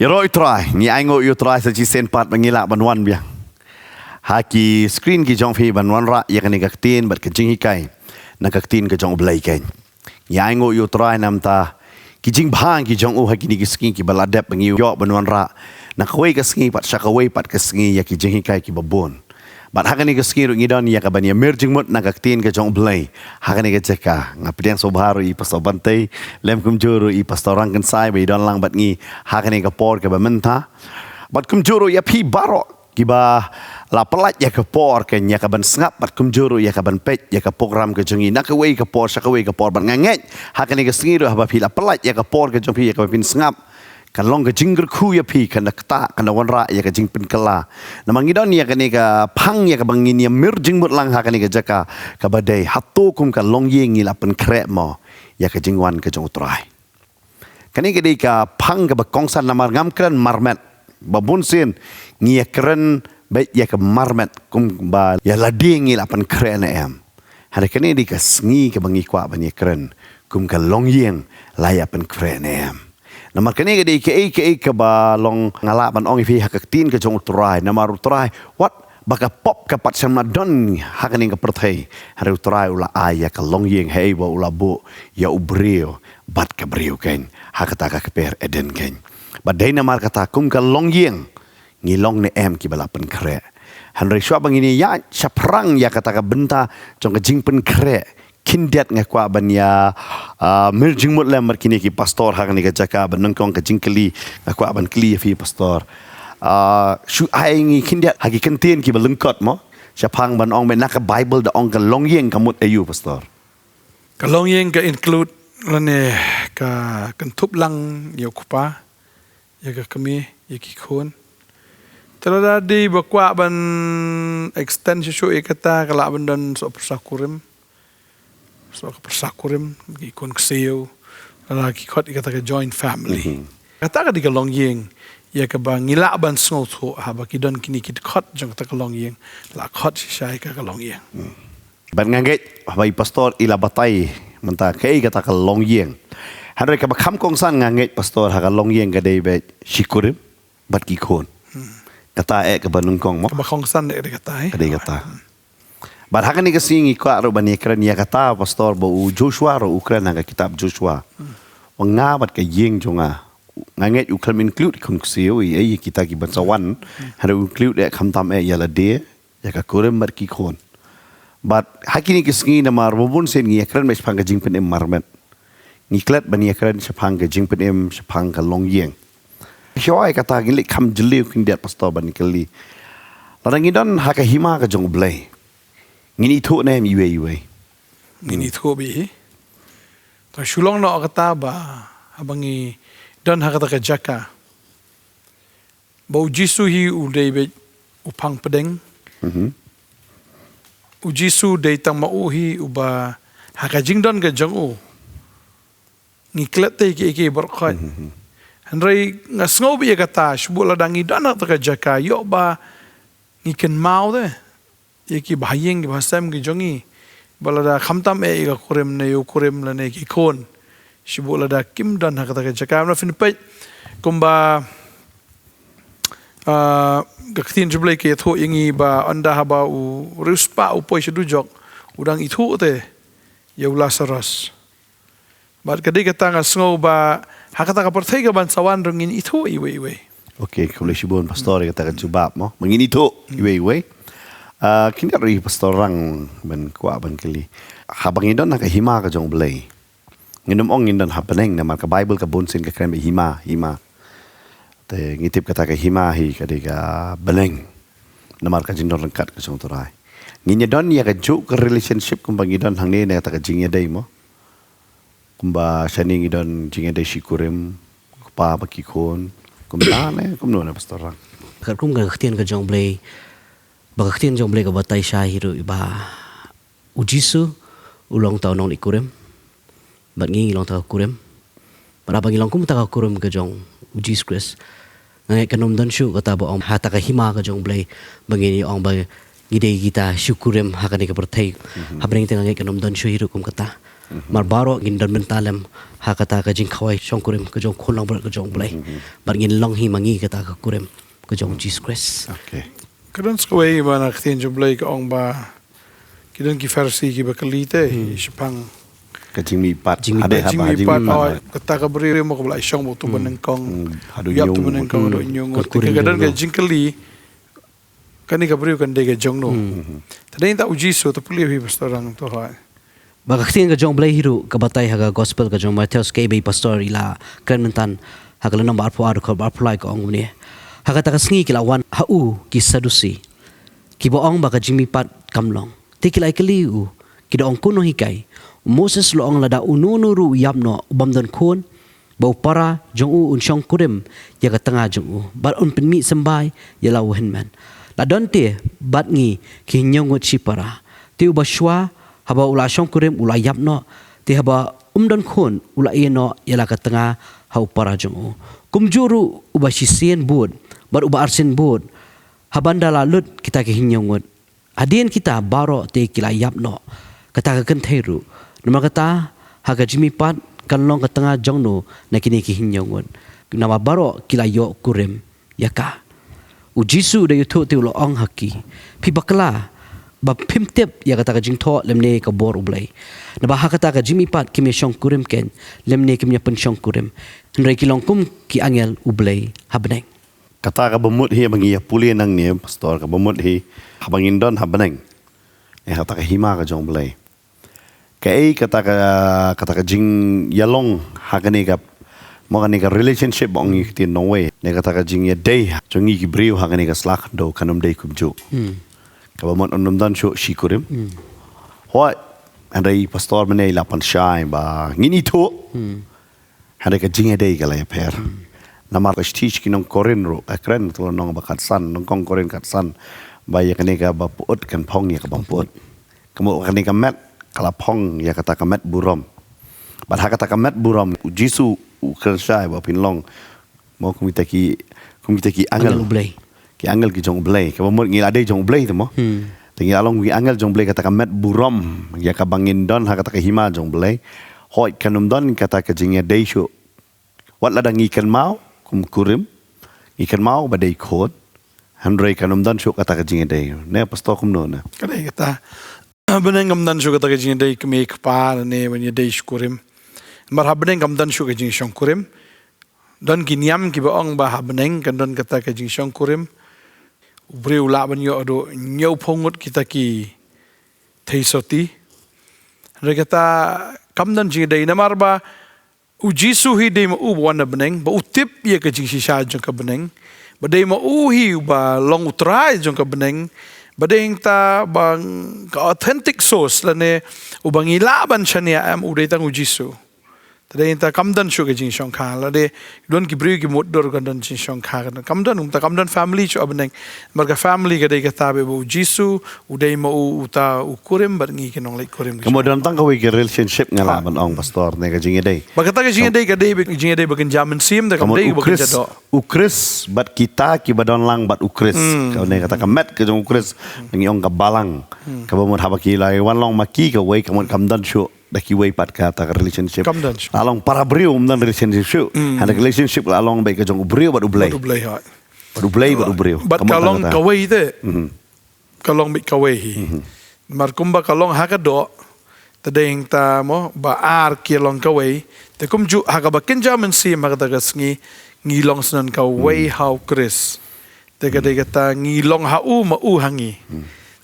Yaro try, ni aingo you try sa sen pat mangila banwan biang. Haki screen ki jong fi banwan ra ya kan gaktin bat kajing hikai. Nakaktin ka jong blai kan. Ni aingo you try nam ta ki jing bhang ki jong u haki ni screen ki baladap bangi yo banwan ra. Nakawai ka sngi pat shakawai pat ka sngi ya ki jing hikai ki babon. Bat hakani ka sngi ru ngidon ya ka ban ya merging mut nakaktin ka jong blai. Hakani ka jeka ngapidiang sobharu I pastor bantai lem kumjuru I pastor rangkan sai bai don lang bat ngi hakani ka por ka bamenta. Bat kumjuru ya pi barok kiba la pelat ya ka por ka nya ka ban ngap bat kumjuru ya ka ban pet ya ka program ka jongi nakawai ka por shakawai ka por ban nganget hakani ka sngi ru haba pi la pelat ya ka por ka jong pi ya ka pin ngap. Kan long ke jingger ku ya pi kan nakta kan wanra ya ke jingpin kala namang idon ya kan ka phang ya ka bangin ya merjing mut lang ha kan ka jaka ka badai hatu kum kan long yeng ngila pen krep mo ya ke jingwan ke jong trai kan ka dei ka phang ka bakongsan namar ngam kran marmet babun sin ngia kran ba ya ka marmet kum ba ya lading ngila pen krep na em hari kan di ka sngi ka bangi kwa ban ya kran kum ka long yeng la ya pen krep na em Namar kani ka di ke ba long ngala ban ong fi hakaktin ka jong utrai namar utrai what baka pop ka pat sama don hakani ka perthai hari utrai ula aya ka long yeng hei ba ula bu ya ubrio bat ka brio ken hakata ka per eden ken badai namar kata kum ka long yeng ngilong ne em ki balapan kre hanre shwa bangini ya chaprang ya kata ka benta jong ka jingpen kre kindiat ngakwa banya merging mut lam markini ki pastor hakani ka jaka banengkong ka jingkeli ngakwa ban kli fi pastor shu ai ngi kindiat hagi kentin ki balengkot mo chapang ban ong ben nak bible da ong ka long yeng kamut ayu pastor ka long yeng ka include lane ka kentup lang yokupa ya ka kami ya ki khon terada di bakwa ban extend shu ikata kala ban dan so persakurim so persakurim ikon kseo lagi kot ikata ka joint family kata ka di ka long yeng ya ka bang ngila ban sngo tho ha ba kidon kini kit kot jong ta ka long yeng la kot shai ka long yeng ban nganget bai pastor ila batai menta kai kata ka long yeng hanre ka bakam kong san nganget pastor ha ka long yeng ka dei be shikurim bat ki khon kata ka banung kong mo ka bakong san de kata dei kata But hakani kasi ngi kwa ro bani kran ya kata pastor bo Joshua ro Ukran nga kitab Joshua. Wang nga bat ka yeng jonga. Nganget ukram include kun ksio ai kita ki bansawan hara include kham tam e yala de ya ka kurem mar ki khon. But hakini kasi na mar bobun sen ngi kran mes phanga jingpen em marmet. Ngi klat bani kran sa phanga jingpen em sa phanga long yeng. Hioi kata gilik kham jeliu kin dia pastor bani kali. Larang idon haka hima ka jong blai. Ngini thu na em iwe ngini thu bi ta shulong no kata ba abangi don hakata ka jaka bo jisu hi u debe upang pedeng u jisu de tang ma u hi uba haka jingdon ga jong u ngiklet te ki berkhat hanrei ngasngau bi kata shbula dangi don hakata ka jaka yo ba ngiken mau de Yaki bahayeng bahasam ki jongi balada khamtam e ka kurem ne yo kurem la ne ki khon shibola da kim dan hakata ka jakam na fin pe kumba gaktin juble ke tho yangi ba anda haba u ruspa u poi shu jok udang itu te yo Lazarus bar kadi kata nga sngo ba hakata ka perthai ka bansawan rongin itu iwe Okay kule shibon pastor kata ka jubab mo mangini itu iwe kini ri pastor rang ben kwa ban kali habang idon nak hima ka jong blai nginum ong indon hapeneng na ka bible ka bonsin ka krem hima te ngitip kata ka hima hi ka de ka beleng namar ka jindon rangkat ka jong turai nginya don ya ka juk ka relationship kum bang idon hang ne na ta ka jingya dai mo kumba shani idon jingya dai shikurim pa bakikon kumda ne kumno na pastor rang kat kum ka khtian ka jong blai Bakaktin jong blai ka batai syahiru iba ujisu ulong tau non ikurem bat ngi long tau kurem para bagi long kum ta kurem ka jong ujis kris ngai kanom dan shu kata ba om hata ka hima ka jong blai bangini ong ba ngidei kita syukurem hakani ka perthai habring tengah ngai kanom dan shu hiru kum kata mar baro ngin dan mentalem ha kata ka jing khawai shong kurem ka jong khon lang bar ka jong blai bar ngin long hi mangi kata ka kurem ka jong Jesus Christ Okay. Kadang sekawai ba naktin jumblay ka ong ba kidan ki farsi ki ba kalite sipang Kajing mi pat. Jing mi Ade jing haba mi jing pat mi oh pat. kata ka beri mo ka bala isong mo tu banang kong Hadu yap tu yung. banang kong do nyong Ka kuring kadang ka dong. jing kali kani ka beri kan de ka jong no tadai ta uji so to puli hi pastorang to ha Bagaktin ka jong blai hiru ka batay haga gospel ka jong Matthews KB pastor ila kanentan hagala number arpo adu ka arpo like ong ni haga ta kasngi kila wan hau ki sadusi ki boong baka jimi pat kamlong tikilai kaliu ki doong kuno hikai Moses lo ong lada ununuru yamno ubamdon kun bau para jong u unsyong kurim ya ka tengah jong u bar un penmi sembai ya lau henman la donte bat ngi ki nyongot si para tiu baswa haba ula syong kurim ula yamno ti haba umdon kun ula ino ya la ka tengah hau para jong u kumjuru uba sisien bud bar uba arsin bud habanda lalut kita ke hinyongot adien kita baro te kila yapno kata ka kentheru nama kata haga jimi pat kanlong ka tengah jongno na kini ki hinyongot nama baro kila yo kurem yaka u jisu de yuto te ulo ong haki pi bakla ba pimtep ya kata ka jingtho lemne ka bor ublai na ba kata ka jimi pat kimi syong kurem ken lemne kimnya pen syong kurem ndrai kilong kum ki angel ublai habneng Kata ka bemut hi bangi ya puli nang ni pastor ka bemut hi habangin don habaneng. Kata ka hima ka jong blai. Kai kata ka jing yalong hagani ka mo kani ka relationship bong i tin no way. Ne kata ka jing ya day jong i briu hagani ka slak do kanum day kumju. Ka bemut onum don sho shikurim. What? Andai pastor mene lapan shai ba ngini to. Handai ka jing ya day ka la ya per. Namar ka stitch kinong korin ro akren to nong bakat san nong kong korin kat san baya kani ka bapuot kan pong ya ka bampuot kamu kani ka met kala pong ya kata ka met burom bat ha kata ka met burom jisu ukrensai ba pinlong mo kumita ki angel ublai ki angel ki jong blai ka mo ngil ade jong blai to mo tingi along wi angel jong blai kata ka met burom ya ka bangin don ha kata ka hima jong blai hoi kanum don kata ka jingya deisho wat ladang ikan mau kum kurim ikan mau badai khot handrai kanum dan syuk kata kajing dai ne pastor kum no na kadai kata beneng kam dan shu kata ka jing dai kemi kpa ne when ye dai shkurim mar ha beneng kam dan shu ka jing shong kurim don kinyam ki ba ong ba ha beneng kan don kata ka jing shong kurim ubreu la ban yo do nyau phongot kita ki theisoti re kata kam dan jing dai na mar ba ujisu hi dei ma u wana beneng ba utip ye ka jing shisha jong ka beneng ba dei ma u hi ba long utrai jong ka beneng ba dei ta bang ka authentic source la ne u bang ilaban chania am u dei tang ujisu tadai ta kamdan shu ka jing shong kha la de don ki bri ki mot dor kan don jing shong kha kan kamdan ta kamdan family chu abaneng mar ka family ka dei ka ta be u jisu u dei ma u ta u kurim bar ngi kinong lai kurim kemudian tang ka wi relationship ngala ban ong pastor ne kajing dai Bagata ka jing dai bakin jaman sim da kam dai bakin jado. ukris bat kita ki badon lang bat ukris ka ne kata ka met ka jong ukris ngi ong ka balang ka mo habaki lai wan long maki ka wei ka mo kam dan shu daki way pat kata ka relationship Kamdan shu. along para brio dan relationship shu handa relationship along baik ka jong brio bat ublay Badu blay ha. bat brio Bat kalong kawai de. Kalong bit kawai hi. Mar kumba kalong ha ka do. Tadeng ta mo ba ar ki long kawai. Te kum ju ha ka bakin jaman sim ha ka tagas ngi long sunan kawai how Chris. Te ka dei kata ngi long ha u ma u hangi.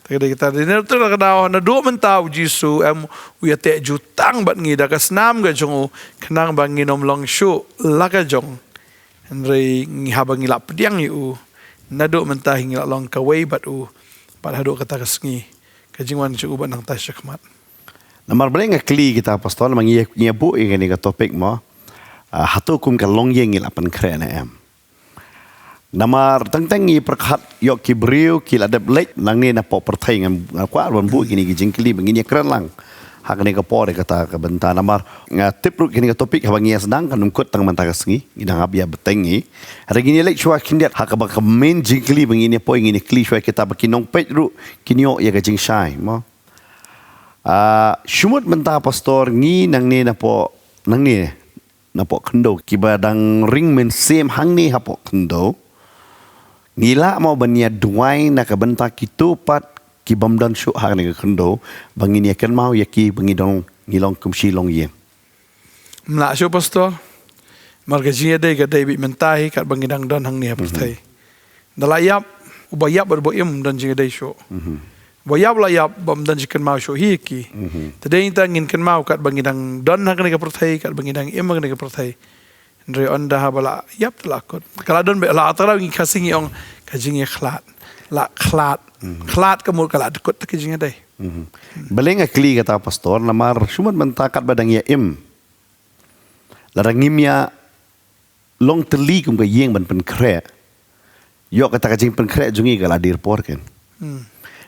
Tadi kita dinner tu nak dah na dua mentau jisu am uya te jutang bat ngi dah kasnam ga jong kenang bangi nom long shu laka jong Henry ngi habang ngi lap pediang u na dua mentah ngi long kawai bat u bat hadu kata kasngi kajingwan chu ban nang tasya kmat namar bring kli kita pastor mangi nyebu ini ka topik mo hatu kum ka long yeng ilapan krena am namar tang i perkhat yok ki brio ki ladap lek nang ni na po perthai ngam kwa ron bu kini ki jingkli bangini kran lang hak ni ka po de kata ka benta namar tip ru kini ka topik habangi sedang kan umkut tang manta kasngi idang abia betengi hari gini lek chua kindiat hak ba ka main jingkli bangini po ngini kli chua kita bakinong pet ru kinyo ya ka jing shai mo Shumut mentah pastor ngi nang ni napo kendo kibadang ring men sem hang ni hapo kendo ngila mau bania duai nak benta kitu pat kibamdan syuk hang ni kendo bangin yakan mau yaki bangidong ngilong kumsi long ye Mla syo pastor. Marga jinga day ka day bi mentahi kat bangidang don hang ni hapertai. Dalayap ubayap berboim dan jinga day syo. Bayap layap bam dan jikan mau syo hiki. Tadai ta ngin kan mau kat bangidang don hang ni ka pertai kat bangidang im hang ni ka pertai. Ndre onda habala yap telakot. Kala don be la atara ngi kasing yong ka jinga khlat. La khlat. Khlat kamur kala dekot ta jinga day. Belenga kli kata pastor namar shumut mentah kat badang ya im larangimya long teli kum ka yeng ban pen kre yok kata ka jing pen kre jungi kala dir porken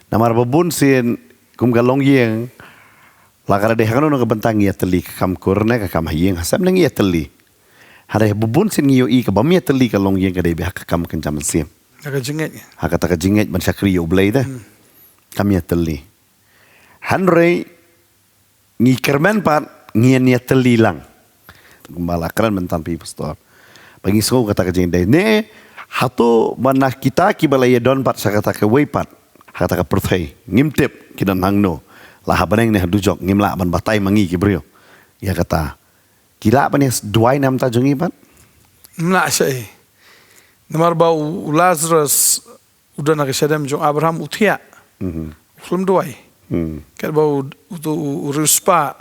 namar babun sin kum ka long yeng la kara de hangano ka bentang ya teli ka kam kurne ka kam yeng hasam nang ya teli hare babun sin ngiyo i ka bam ya teli ka long yeng ka de be ka kam kan jam sim Ka jinget. ha kata ka jinget ban sakri yo blai dah kam ya teli hanre ngi kermen pat ngian ya teli lang gembala keren mentan pi pastor bagi so kata ka jing dai ne hatu manah kita ki balaya don pat sakata ka wei pat kata ka perthai ngimtep kidan hangno la habaneng ne dujok ngimla ban batai mangi ki brio ya kata kila ban duai nam ta jungi pat Mla shay. Namar bau Lazarus udah nak sedem jong Abraham utia. Belum doai. Kat bau tu uruspa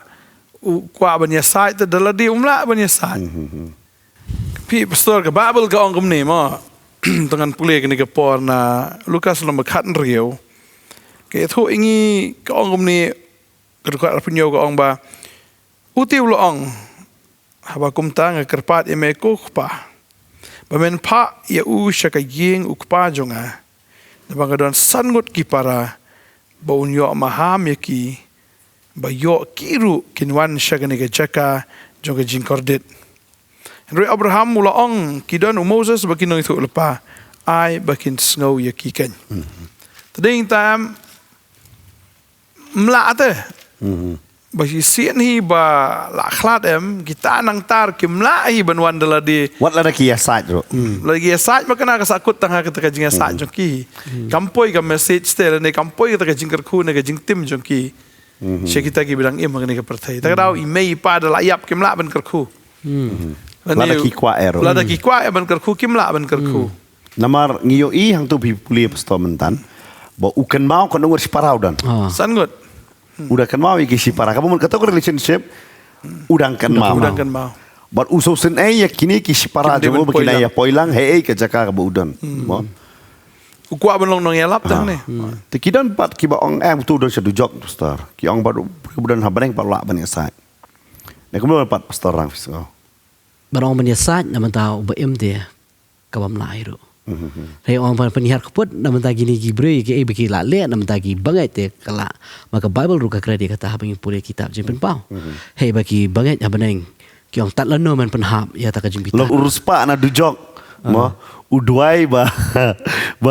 kwa banya sai te daladi umla banya sai. Pi pastor ka Bible ka ong ni mo dengan pulih kini ke por na Lukas nomor kat riau. Ke itu ingi ka ong ni kedukat punyo ka ong ba uti ulo ong haba kumta nga kerpat emeko pa. Bamen pa ya u syaka yeng ukpa jonga. Dabang kadon sangut ki para baunyo maham yaki bayo kiru kinwan syagani ke jaka jonga jingkordit. Henry Abraham mula ong kidon Moses bakin itu lepa ai bakin snow yaki ken. Tading tam mla ate. Bagi sian hi ba la khlat em kita nang tar kimla hi banwan dala di wat la ki ya sat ro lagi asaj makana ka sakut tanga ka ka jinga sa jongki kampoi ka message tel ne kampoi ka jingkar khu ne ka jingtim jongki she kita ki bilang em ngani ka perthai ta dau email pa da layap kimla ban kar khu la ki kwa ero la da ki kwa ban kar khu kimla ban kar khu namar ngiyo i hang tu pi puli pastor mentan bo ukan mau kan ngor siparau dan sangut udah kan mau iki sipara kamu mun kata relationship udang kan mau but uso sen ya kini ki sipara jo begina ya poilang he ke jaka ka udan mo ukwa ban long nong yalap tang ne te kidan pat ki ba ong em tu do sedu jok pastor ki ong baru budan habaneng pat la ban sa ne kumu pat pastor rang fiso barang menyesat naman tao ba dia kabam lairo Hei orang penihar keput namun tagi ni gibre ke beki la le namun tagi bangai te kala maka Bible ruka kredi kata habang pulih kitab jin pen pau hei baki bangai habaneng ki ong tat lano man penhap ya tak jin lo urus pa na dujok mo uduai ba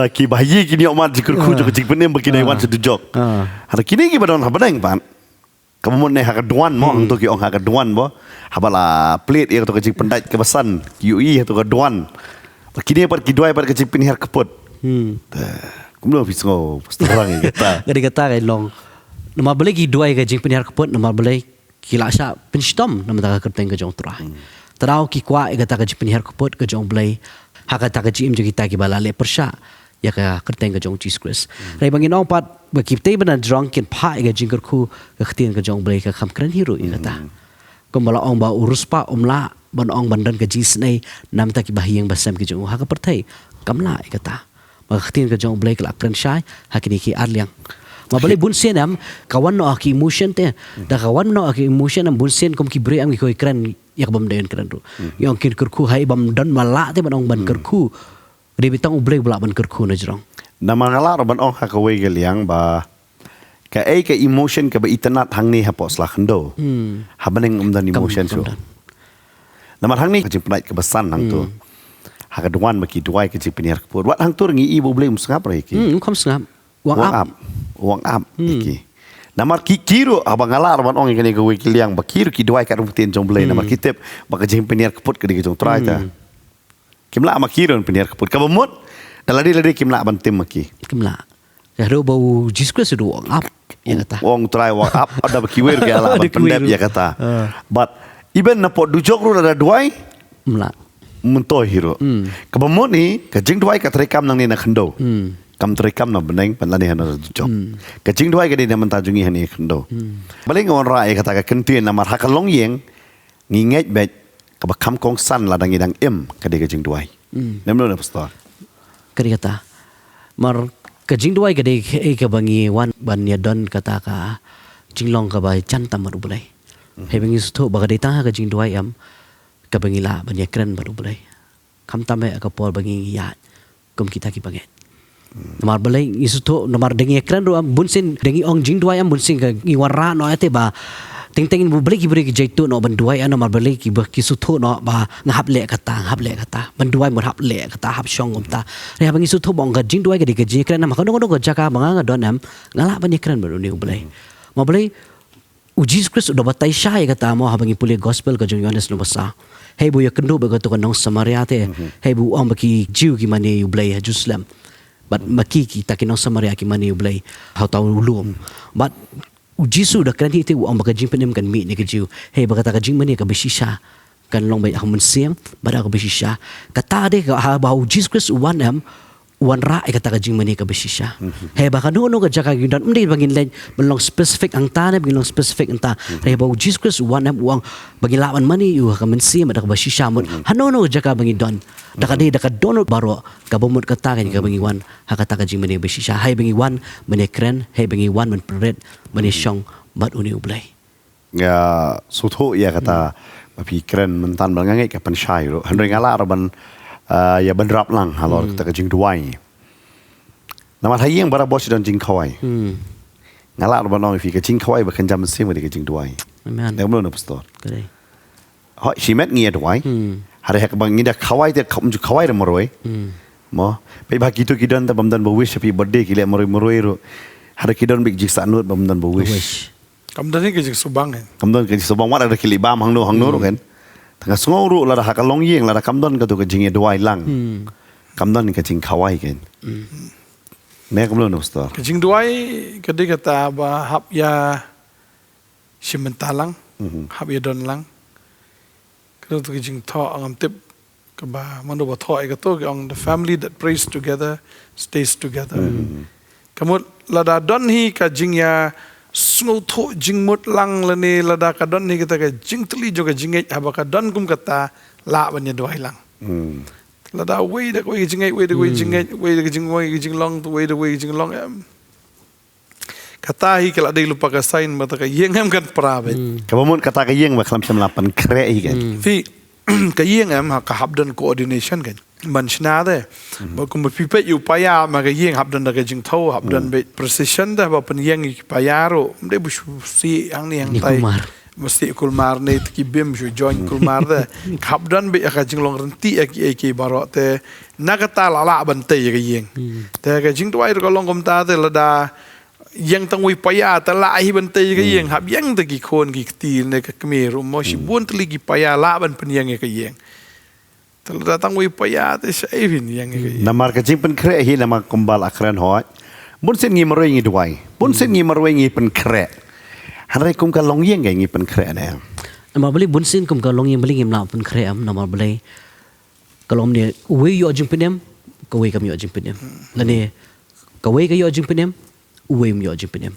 ki bayi kini omat jikur jo jik penem baki dai wan sedujok har kini ki badon habaneng pan kamu mun ne ha duan mo to ki ong ha duan bo habala plate ya to jik pendait ke besan ki ui to duan kini par kidwai par kecil pinihar keput. Kumlo pisngo pastorang kita. Gadi kata kay long. Nama boleh kidwai ke jing pinihar keput, nama boleh kilasya pinstom nama tak kerteng ke jong turah. Terau ki kwa kata ke jing pinihar keput ke jong boleh hakata ke jing kita ki balale persya ya ke kerteng ke jong Jesus Christ. Rai bangin ong pat bakipte benar drunken pa ke jing kerku ke ketien ke jong boleh ke kam keren hero kata. Kumbala ong ba urus pa umla ban ong bandan ke jis nei nam ta ki bahiyang basam ki jong ha ka perthai kamla ikata maktin ke jong blake la kren shai hakini ki arliang ma bale bun sen am kawan no aki emotion te da kawan no aki emotion am bun sen kom ki bre am ki koi kren yak bam den kren ru yong kin kerku hai bam dan mala te ban ong ban kerku de bitang ublek bla ban kerku na jrong nama ngala ban ong ha ka we geliang ba ka ke emotion ka ba itanat hang ni ha pos la khando habaneng umdan emotion so Namar hang ni kecil penait kebesan hang tu. Hak duan bagi duai kecil penihar keput. Wat hang tu ngi ibu boleh musngap lagi. Kom sengap. Wang up. Iki. Namar kiru abang ngalar ban ong kene go kiliang bakiru ki duai kat rumtin jong blai namar kitep baka jing peniar keput ke jong trai ta. Kimla makiron peniar keput ka bemut daladi kimla ban tim maki. Kimla. Ya do bau Jesus do up ya kata. Ong try walk up ada bakiwer ke ala ban Ada pendep kiwer. ya kata. But even na pot dujok ru ada duai Mla. mentoy hero. Ka bemut ni ka jing duai ka terekam nang ni na khendo. Kam terekam na beneng panlani hana dujok. Ka jing duai ka di na mentajungi hani khendo. Baling on ra kata ka kentien namar hakalong yeng nginget bet ka bakam kong san la dangi dang em ka di ka jing duai. Nemlo na pastor. Kadi kata. Mar kajing duai kadi ka bangi wan ban ya don kata ka jinglong ka ba chantam maru bulai. He bangi suto baga dita ka jing duai am ka bangi la ban ya kren maru bulai. Kam tame ka por bangi ya kum kita ki banget. Namar balai isuto namar dengi ekran do am bunsin dengi ong jing duai am bunsin ka iwara no ate ba ting ting bu beli ki beri ki jaitu no ban duai an namar balai ki ba ki suto no ba ngahap le kata ban duai mo hap le kata hap shong om ta re bangi suto bong ka jing duai ka di ka jing ekran nam ka no ka jaka banga don am ngala ban ekran baru ni balai mo balai Jesus Christ udah batai syai kata mo habangi puli gospel ka jong Yohanes no basa hey bu ya kendo ba ka to ka nong Samaria te hey bu ong ba ki Jew ki mani ublay Jerusalem but makiki takinong Samaria ki mani ublay how taw ulum but Jisu dah kan itu ang baka jing penem kan mi ni ke Jew hey baka ta ka jing mani ka bisisha kan long bay ako mensiang bada ka bisisha kata de ka bau Jesus Christ wan ra kata ka jing mani ka bisisha hey baka no ka jaka gindan mdi bangin len belong specific ang tane belong specific anta hey bau Jesus Christ uang bagi lawan mani yu ka mensiang bada ka bisisha mo hanono jaka bangin don daka dono baro kabumut kata kan ka bangi wan hakata ka jing mani bisisha hay bangi wan mani kren hay bangi wan man pret mani syong bat uni ublay Ya sutho ya kata mapi keren mentan bangangai ka pensyai ro handoi ngala ban ya ban rap lang halor kata ka jing duai. Nama hayeng bara bos dan jing kawai. Ngala ban ong fi ka jing kawai ba kan jam sing ka jing duai. amen Dem lo na pastor. kadai Ho si met ngia duai. Hari hak bang ngia kawai te kawai re moroi. Mo pe ba kitu kidan ta bamdan ba wish happy birthday kile moroi ro. Hari kidan big jik sanut bamdan ba wish. wish Kam dani ke jik subang kan. Kamdon ke sobang wat ada kili bam hangno ro kan. Tengah ngoro la hak long yeng la kamdon ka tu ka jing duai lang. Kamdon ka jing kawai kan. Ne kamlo no pastor. Ke jing duai ke dia kata ba hap ya simentalang hap ya don lang. Kalau tu ke jing tho angam tip ke ba mano ba tho ke to ang the family that prays together stays together. Kamu lada don hi ka jing ya snow tho jing mut lang lani lada ka don hi kita ka jing tli jo ka jing haba ka don kum kata la ban ya duai lang. Lada way da way jing way da way jing way jing long to way jing long kata hi kala dai lupa ka sign mata ka yengam kan prabe. Kabamut kata ka yeng ba kalam sam lapan kre kan. Fi ka yengam ha ka habdan coordination kan. Man shna de. Ba kum pipe yu paya ma ka yeng habdan da ka jing tho habdan be precision da ba pen yeng payaro de bu si ang ni ang Ni tai. kumar. Mesti kulmar ne ki bim shu join kulmar de. Habdan be ka jing long renti ki baro te nakata la ban te ka yeng. Te ka jing tuai ka long kom ta te la da yang tang wi paya ta la hi ban te ka yeng hab yang te ki khon ki ti ne ka kmeru mo shi bun tli ki paya la ban pen yang ka yeng. Tal datang wi paya te sai vin yang ka yeng. Namar ka jing pen kre hi nama kumbal akran ho. Bun sen ngi maroi ngi duai. Bun sen ngi maroi ngi pen kre. Hanrai kum ka long yeng ngi pen kre na. nama beli bunsin kum ka long yang beli ngim la pun kream nama beli kalau ni we yo jing penem ka we kam yo jing penem lani ka we ka yo jing penem we yo jing penem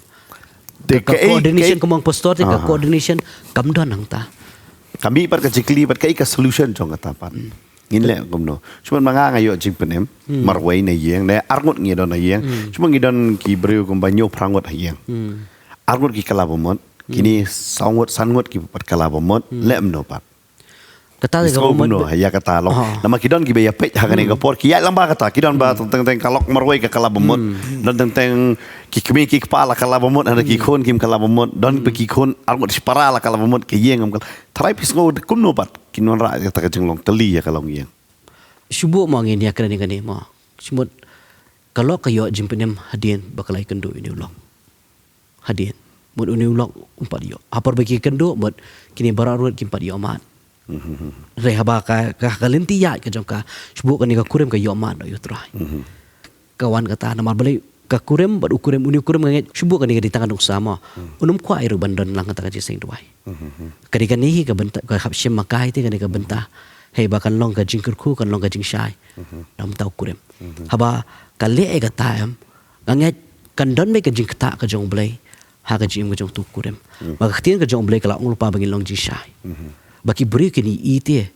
ka coordination kumang pastor te ka coordination kam don hang ta Kami par ka jikli par ka solution jong kata pan. Ngin le kum no. Cuma manga ngayo jing penem marwai na yeng na arngot ngi don na yeng. Cuma ngi don ki breu kum banyo prangot ha yeng. Arngot ki kala bomot kini sangot sangot ki pat kala bomot lem no pat. kata de Isko no ya kata lo. Nama kidon ki beya pet hagane ka por ki ya lamba kata kidon ba teng kalok marwai ka kala bomot don teng ki kemi ki kepala kala bomot ada ki khon kim kala bomot don pe ki khon arngot spara la kala bomot ki yeng am tarai pisgo kum no pat kinon ra kata ka jenglong teli ya kalong yeng. subuh mo ngin ya kani kani mo simut kalau kayo jing penem hadien bakalai kendo ini ulang hadien mut uni ulok umpat yo apar bagi kendo mut kini bararut kimpat yo mat rehaba ka kalenti ya ke jongka sebut kan ka kurem ka yo mat yo trai kawan kata nama balik ka kurem bad ukurem uni kurem nget sebut kan di tangan duk sama unum kwa iru bandan lang kata ka jiseng duai kadi kan ni ka benta ka hapsim makai ti kan ka benta hei bakan long ka jingkur ku kan long ka jing shai dam tau kurem haba kali e ka taam nganget kan don me ka jing kata ka jong blai ha ka jing ka jong tu kurem maka tien ka jong blai kala ong lupa bagi long jing shai baki beri kini ite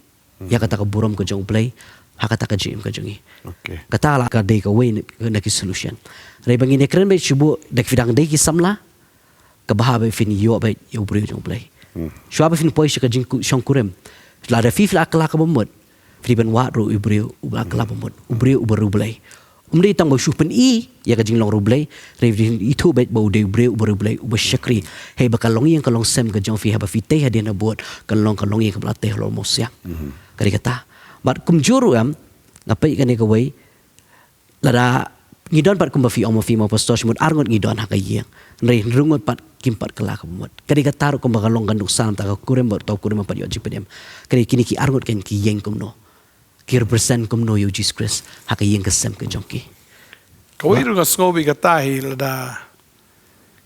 ya kata ka buram ka jong blai ha kata ka jing ka jongi kata la ka dei ka way na ki solution rei bangi ne kren be chubu dak fidang dei ki samla ka bahabe fin yo be yo beri jong blai shwa fin poi ka jing shong kurem la da fi fla kala ka bomot fi ben wa ro ibreu ubla kala bomot ubreu ubaru blai umdi tang bo shupen i ya ka jing long ro blai re itu bet bo de ubreu ubaru blai uba shakri he ba kalong yang kalong sem ka jong fi ha ba fi te ha dia bot kalong yang ka bla te lo mos ya kari kata bat kum juru am ngapai ka ne ka wei la da ngidon pat kum ba fi omo fi mo pastor smut arngot ngidon ha ka yang re rungot pat kimpat kelak kemut. Kadi kata ro kembang long ganduk salam tak kurem ber tau kurem apa yo jipedem. Kadi kini ki argut ken ki yeng kumno. Ki represent kumno yo Jesus Christ ha ka yeng kesem ke jongki. Kawai ru ngaskobi kata hi lada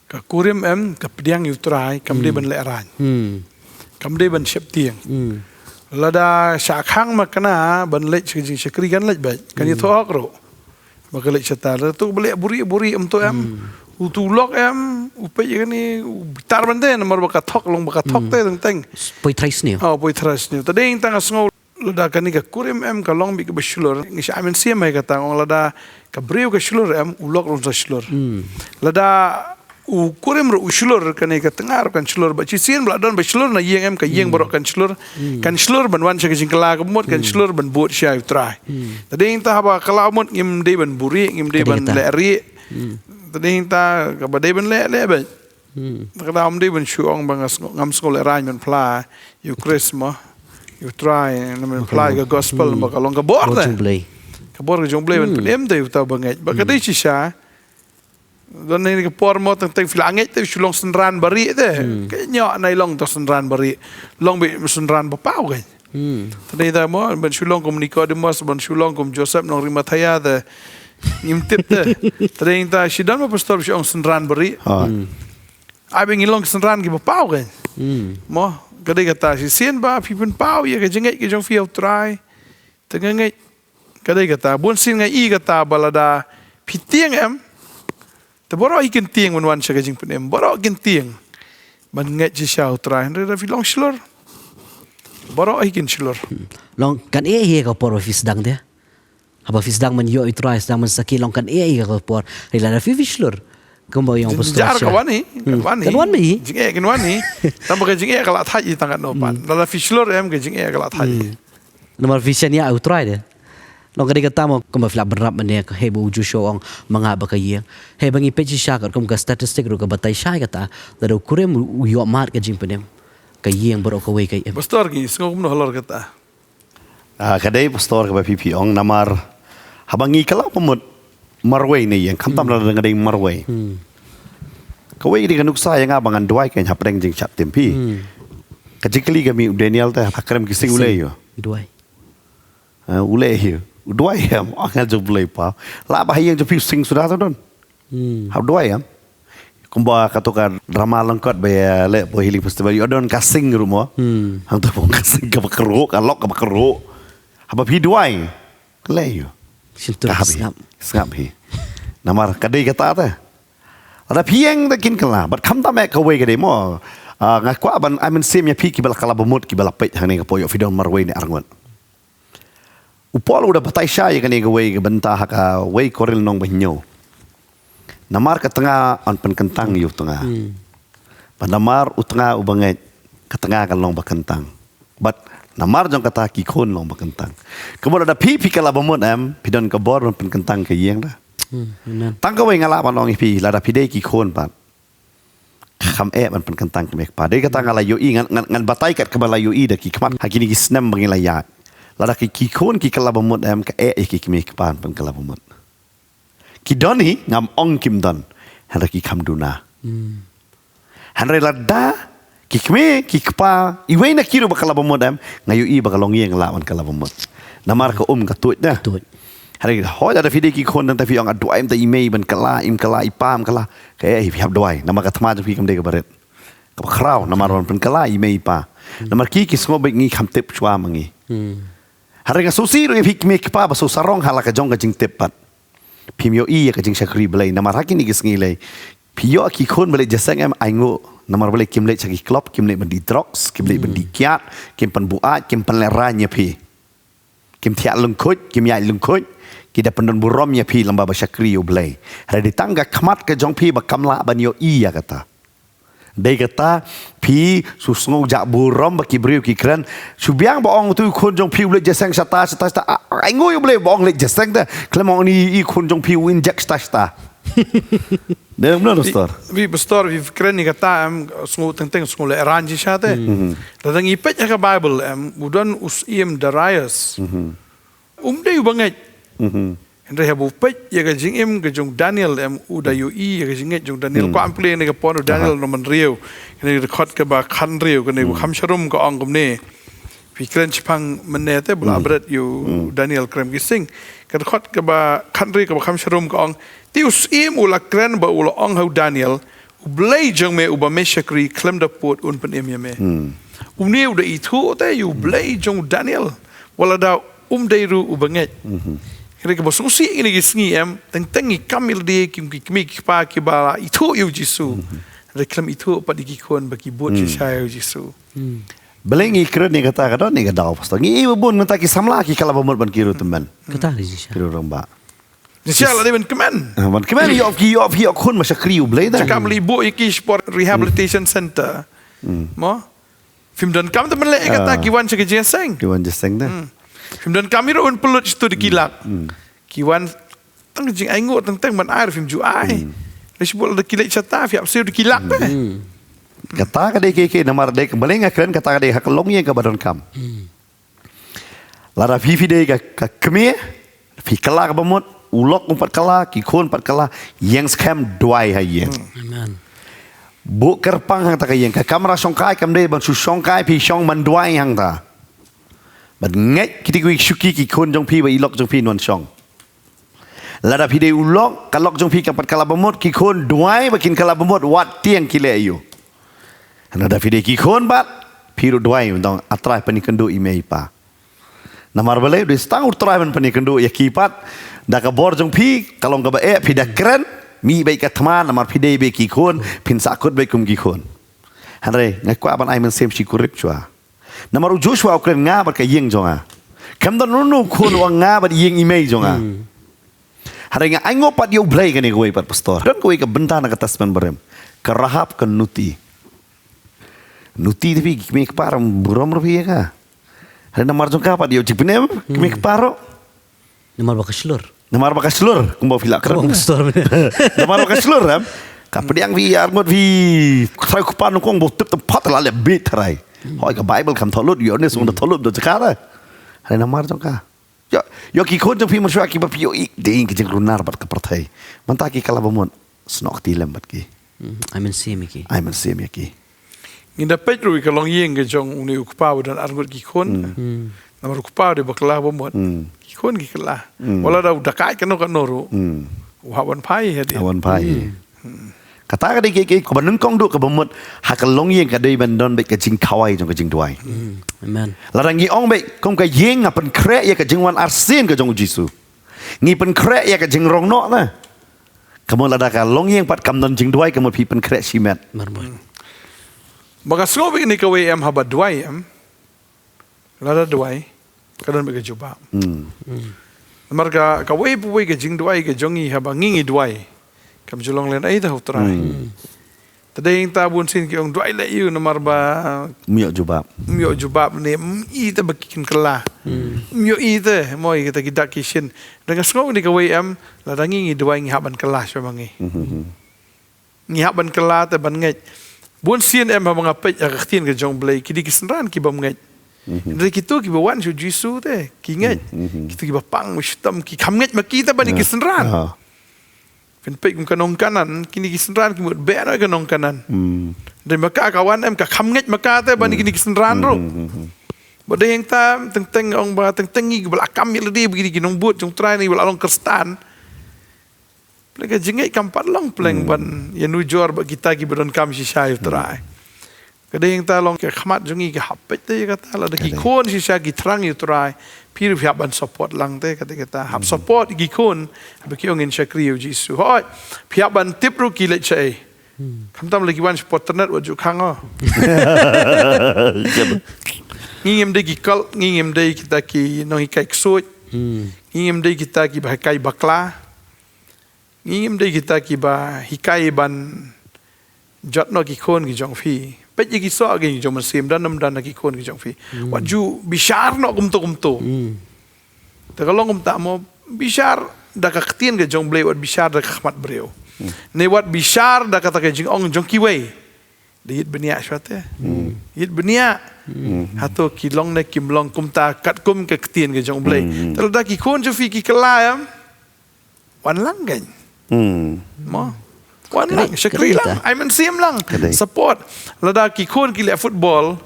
ka kurem ka pediang utrai kamde ban le ran. Kamde ban shep tiang. Lada syakhang makna ban le chikri kan le ba. Kan itu akro. Maka le chatar tu beli buri tu utulok upai kan ni tar bende nomor bakatok long bakatok te teng Poi trais ni. poi tras ni tadi yang tang asngol lada kan ni ka kurim ka long bi ka bashulor ngi amen sia mai ka tang lada ka breu ka shulor ulok long sa shulor lada u kurim ro ushulor kan ni ka tengar kan shulor ba chi sien bladon bashulor na yeng ka yeng borok kan shulor ban wan sa ka jingkala ka mot kan shulor ban bot sha try tadi yang ta ba kala mot ngim de ban buri ngim de ban leri tadi kita kepada ben le ba kada am de ben shuong bangas ngam skol ran ben pla you christmas you try and ben pla ga gospel ba kalong ka bor da ka bor ga jongle ben em de ta bangai ba kada chi sha don ni ka por mo tang teng filanget te shulong senran bari de ka nyo nai long to senran bari long bi senran ba pau ga tadi ta mo ben shulong kom Nicodemus ben shulong kom Joseph nong rimataya de ngimtip te tadi ta sidan ma pastor si ong senran beri abi ngilong senran ki pau kan mo kadai kata si sien ba pipun pau ya ka jengai ki jong fiau try tengai kadai kata bun sin ngai i kata balada pitiang te boro ikin tiang wan sa ka jing penem boro ikin tiang man ngai ji siau try re filong slor boro ikin slor Long kan he ka por office dang dia. Apa fisdang man yo itrai sedang man sakilong kan ka por. Rila na fifislur. Kumba yung pastor. Jar kawan ni. Kan wan mi. Jing kan wan ni. Tambah jing kalau thai tangan nopan. Lala fislur ke jing kalau thai. Nomor vision ya utrai de. Long kadi kata mo kumba flap berap man ya hebo uju show ang mga bakayeng. Hebang ipeji syakar kumba statistik ro ka batay syai kata. Lado kurem yo mat ka jing penem. Kayeng baro ka way kay. Pastor ki singok mo halor kata. Kadai pastor ka pipi ong namar habangi kalau pemut marway ni yang kantam na dengan ding marway. Kawai di kanuk saya yang abangan duai kan hapreng jing chat tempi. Kajikali kami Daniel teh hakrem kising ulay yo. Duai. Ulay yo. Duai am angal jo ulay pa. La bahayang jo pi sing sudah tu don. Hab duai am. Kumba katokan drama lengkot baya le po healing festival yo don kasing rumah. Hang tu pun kasing ka bakero kalok ka bakero. Haba pi duai. Kelay yo. Sintur Snap hi. Namar kadai kata ta. Ada pieng ta kin kala, but kam ta mek kawai kadai mo. Ngakwa ban amen sim ya pi ki bala kala bemut ki bala pait hang ni kapoyo fidon marway ni arngot. Upol udah batai syai kan ni kawai ke bentah ka wai koril nong bahnyo. Namar ka tengah on pen kentang yu tengah. Namar utengah ubangai ka tengah kan long bakentang. But namar jong kata ki kon long bakentang. Kemudian ada pi kala bemut pidon ka bor pen kentang ke yeng dah. Tang kawai ngala ban long pi lada pidai ki kon pat. Kham man pen kentang kemek pa. Dei kata ngala yo i ngan batai kat ke bala yo i dah ki kmat hakini ki snem bangi layak. Lada ki kon ki kala bemut ka ki kemek pan pen kala bemut. Ki doni ngam ong kim don. Hada ki kam duna. Hanre lada ki kme ki kpa iwe na kiro bakala bamod am ngayu i bakalong yeng lawan kala bamod. Namar ka ka tuit na. Tuit. Hari hoi ada video ki kon dan tapi ang aduai im ta email ban kala im kala ipam kala kaya hi hab doai nama ka thma fi kam de ka baret. Ka khrau namar ron pen kala email pa. Namar ki ngo bek ngi kham tip chwa mangi. Hari nga susi ro hik me pa ba so sarong hala ka jong ka jing tip pat. Pimyo i ka jing shakri blai namar hakin igis ngi lei. Piyo ki kon bale jasang am aingo namar bale kim le chaki klop kim le ban di drugs kim le ban di kiat kim pan buat kim pan lera nya pi. Kim tiak lung khoj kim yai lung khoj kita pendon burom ya pi lamba basyakri yo blai. Hari ditangga khamat ke jong pi ba kamla ban yo iya kata. Dai kata pi susngong jak burom ba kibriu ki kran. Subiang ba ong tu kon jong pi le jasang sata ai ngo yo blai ba ong le jasang ta. Klemong ni i kon jong pi win jak sta. Dia benar Pastor. Vi Pastor vi kren ni kata am sungu teng sungu le ranji syate. Datang ipet ya ka Bible am udan us im Darius. Dei banget. Henry habu pet ya ka jing im ka jong Daniel am uda yu i ya ka jing jong Daniel ko am play ni ka pon Daniel no man riu. Ni record ka ba khan riu ka ni kham sharum ka ong kom ni. Vi kren chipang menete bla bret yu Daniel krem ki sing. Ka record ka ba khan riu ka ba kham sharum ka ong tius im ula kren ba ula ong hau Daniel ublay jong me uba meshakri klem da pot un pen em me. Umni uda itu te yu blay jong Daniel wala da deiru ubanget. Kira ka bosusi ini gisngi em teng i kamil de kim ki pa ki bala itu yu jisu. Reklam itu pa dikikon bagi bot shay yu jisu. Belengi keren ni kata kada ni kada Pastor. Ngi bun ngata ki samla ki kala bamot ban kiru teman. Kata ni sih. Kiru rong ba. Inshallah dia ben kemen. Man kemen yo kon masyakri ublay da. Cakap libu iki sport rehabilitation center. Mo? Film dan kam temen le kata kiwan sekeje seng. Kiwan jasang da. Film dan kami ron pelut itu dikilak. Kiwan tang jing aingo teng man air film ju ai. Disebut ada kilak cata fiap siu dikilak deh. Kata ka de ke namar de beleng keren kata ka de hakalong ye ka badan kam. Lara fi de ka keme fi kala ka bamot ulok umpat kala ki kon pat kala yang scam duai ha yen. Amen. Bu kerpang hang ta ka yen ka kamera songkai kam de ban su songkai pi song man duai hang ta. Ban ngai kiti ku shuki ki kon jong pi ba ilok jong pi non song. Lara fi de ulok kalok jong pi ka pat kala bamot ki kon duai bakin kala bamot wat tiang kile ayu. Nada fi de ki kon bat piru duai dong atrai pani kendo imei pa. Namar balai de stang utrai man pani kendo ya kipat da ka bor jong pi kalong ka ba pi da kren mi bai ka thman namar fi de be ki kon pin sakut be kum ki kon. Hanre ngai kwa ban ai man sem shi kurip chua. Namar Joshua kren nga ba ka yeng jonga. Kam don nu kon wa nga ba yeng imei jonga. Hanre nga ai ngopat yo blai ka ni ko pat Pastor. Don ko ka benta na ka tasman barem. Kerahap kan nuti. Nuti tapi kami keparam buram rupiah ka. Hari namar jong kapat dia cipinem kami keparo. Namar bakas selur. Namar bakas selur kumbaw filak kerap. Namar bakas selur ram. Kapediang vi armut vi try kupanu kong botip tempat la le bit try. Hoi ka Bible kam tholut yo ne sung tholut do cakara. Hari namar jong ka. Yo ki kon jong pi masua ki ba pi yo ik ding ki jeng lunar bat ka pertai. Mantaki kala bamon snok tilem bat ki. Amen sim iki. Amen sim ki. Nginda petru ka long yeng ke jong uni ukpau dan argut ki kon. Namar ukpau de bakla bomot. Ki kon ki kala. Wala da udakai kano ru. Wawan pai hadi. Awan pai. Kata ka de ke ko banung kong du ka bomot hakalong yeng ka de bandon be ka jing kawai jong ka jing duai. Amen. Larangi ong be kong ka yeng apan krek ya ka jing wan arsin ka jong Jisu. Ngi pen krek ya ka jing rong no na. Kamu lada ka long yeng pat kam don jing duai kamu pi pen krek simet. Marboy. Maka slobi ni kawe am haba duai am. Lada duai kadon be ka juba. Marga kawe puwe ka jing duai ka jongi haba ngingi duai. Kam julong len ai ta hutrai. Tadeng ta bun sin ki ong duai le yu namar ba Mio jubab. mio jubab ni i ta bakin kala. Mio i te moi kita kidak kishin. Dengan slobi ni kawe am lada ngingi duai ngi haban kala syamangi. Ngi haban kala ta ban ngai. Bun sien em mga pet aktin ke jong blay kidi kisenran ki bam ngai. Dari kitu ki bawan su Jisu te ki ngai. Kitu ki bapang mustam ki kam ngai makita ba ni kisenran. Penpek kanong kanan kini kisenran kimut be na kanong kanan. Dan maka kawan em ka khamngej maka te bani kini kisenran ro. Bada yang tam teng ong ba teng gi belakam ya ledi begini ginong but jong try ni belalong kerstan. Mereka jengek kampat long pleng ban ya nujor ba kita gi badon kam si syai try. Kada yang ta long ke khamat jongi ke hapet te kata la de ki kon si syai gi trang yu try. Pir pihak ban support lang te kata kita hap support gi kon baki ong in syakri u jisu. Hoi pihak ban tip ru ki le chai. Kam tam lagi wan support ternet wa ju khang oh. Ngingem de kal ngingem de kita ki no hikai ksut ngingem de kita ki bahakai bakla ngingem de kita ki ba hikai ban jot no ki khon ki jong phi pet ki so ki jong masim dan nam dan ki khon ki jong phi waju bishar no kumto te kalong kum ta mo bishar da ka ktien ke jong blei wat bishar da khmat breu ne wat bishar da kata ke jing ong jong ki wei Dihit benia syate. Hit benia. Hato kilong na kimlong kumta kat kum ke ketien ke jong blay. Terus dah ki kon je fi ki kelayam. Wan lang gan. Mo. Wan lang syakri lang. I mean sim lang. Support. Lada ki kon ki le football.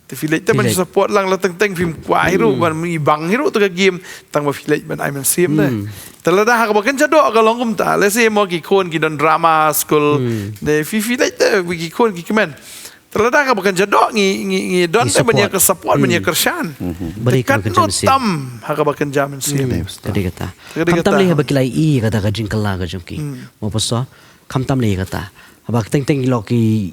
Te filet te man support lang la teng film kwa hero ban mi bang hero to ka game tang ba filet ban I mean sim na. Talada ha ka bakan jado ka long kumta. Let's say mo ki kon ki don drama school. De filet te ki kon ki kemen. Talada ka bakan jado ngi don te banyak ke support banyak kersan. Beri ka no tam ha ka bakan jaman sim. Kadi kata. Kam tam le ha bakilai i kata ka jingkala ka jongki. Mo paso kam tam le kata. Abak teng ki